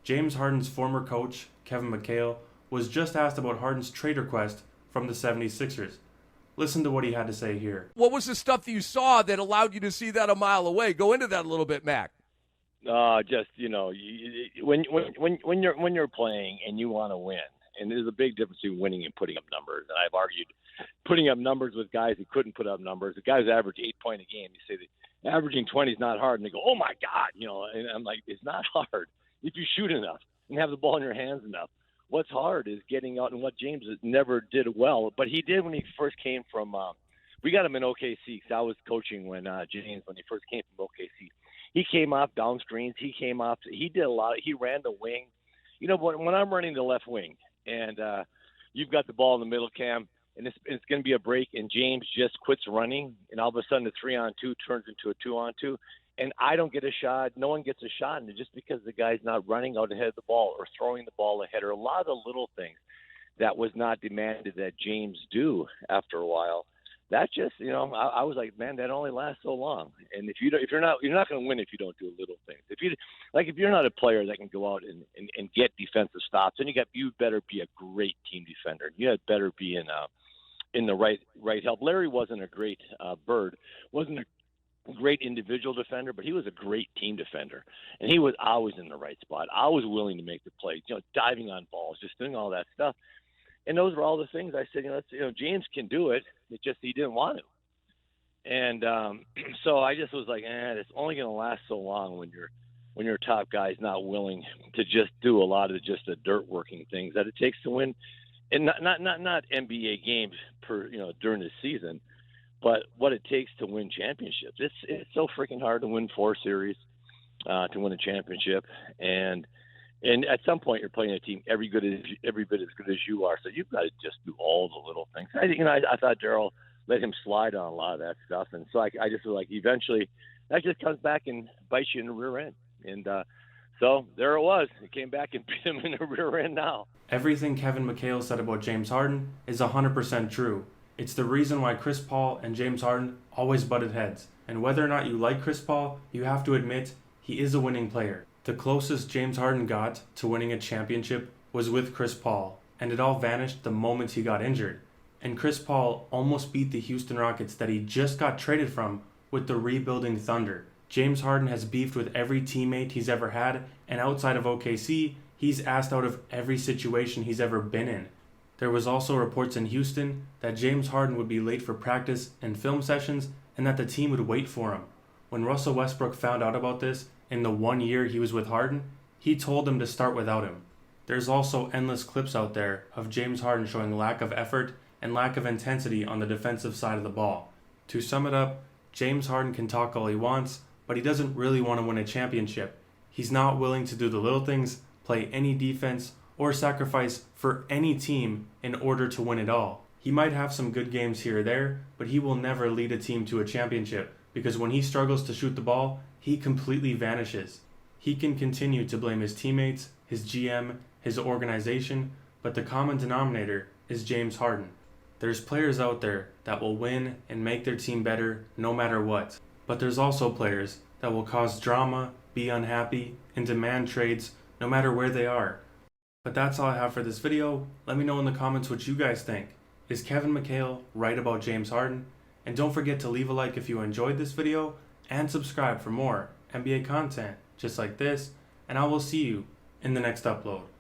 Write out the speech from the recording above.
James Harden's former coach, Kevin McHale, was just asked about Harden's trade request from the 76ers. Listen to what he had to say here. What was the stuff that you saw that allowed you to see that a mile away? Go into that a little bit, Mac. Just when you're playing and you want to win, and there's a big difference between winning and putting up numbers. And I've argued putting up numbers with guys who couldn't put up numbers. The guys average 8 points a game. You say that averaging 20 is not hard, and they go, "Oh my God," And I'm like, it's not hard if you shoot enough and have the ball in your hands enough. What's hard is getting out, and what James never did well, but he did when he first came from. We got him in OKC because I was coaching when James, when he first came from OKC. He came off down screens. He did a lot. He ran the wing. When I'm running the left wing and you've got the ball in the middle, Cam, and it's going to be a break, and James just quits running, and all of a sudden the 3-on-2 turns into a 2-on-2, and I don't get a shot. No one gets a shot, and just because the guy's not running out ahead of the ball or throwing the ball ahead, or a lot of the little things that was not demanded that James do after a while. That just, I was like, man, that only lasts so long. And you're not going to win if you don't do little things. If you're not a player that can go out and get defensive stops, then you better be a great team defender. You had better be in the right help. Larry wasn't a great wasn't a great individual defender, but he was a great team defender, and he was always in the right spot, always willing to make the play, diving on balls, just doing all that stuff. And those were all the things I said, James can do it. It's just he didn't want to. And so I just was like, it's only going to last so long when your top guy is not willing to just do a lot of just the dirt working things that it takes to win, and not NBA games during the season, but what it takes to win championships. It's so freaking hard to win 4 series, to win a championship, and at some point you're playing a team every bit as good as you are, so you've got to just do all the little things. I thought Daryl let him slide on a lot of that stuff, and so I just was like, eventually that just comes back and bites you in the rear end, and so there it was. It came back and bit him in the rear end now. Everything Kevin McHale said about James Harden is 100% true. It's the reason why Chris Paul and James Harden always butted heads. And whether or not you like Chris Paul, you have to admit he is a winning player. The closest James Harden got to winning a championship was with Chris Paul, and it all vanished the moment he got injured. And Chris Paul almost beat the Houston Rockets that he just got traded from with the rebuilding Thunder. James Harden has beefed with every teammate he's ever had, and outside of OKC, he's asked out of every situation he's ever been in. There was also reports in Houston that James Harden would be late for practice and film sessions, and that the team would wait for him. When Russell Westbrook found out about this, in the 1 year he was with Harden, he told them to start without him. There's also endless clips out there of James Harden showing lack of effort and lack of intensity on the defensive side of the ball. To sum it up, James Harden can talk all he wants, but he doesn't really want to win a championship. He's not willing to do the little things, play any defense, or sacrifice for any team in order to win it all. He might have some good games here or there, but he will never lead a team to a championship, because when he struggles to shoot the ball, he completely vanishes. He can continue to blame his teammates, his GM, his organization, but the common denominator is James Harden. There's players out there that will win and make their team better no matter what, but there's also players that will cause drama, be unhappy, and demand trades no matter where they are. But that's all I have for this video. Let me know in the comments what you guys think. Is Kevin McHale right about James Harden? And don't forget to leave a like if you enjoyed this video, and subscribe for more NBA content just like this, and I will see you in the next upload.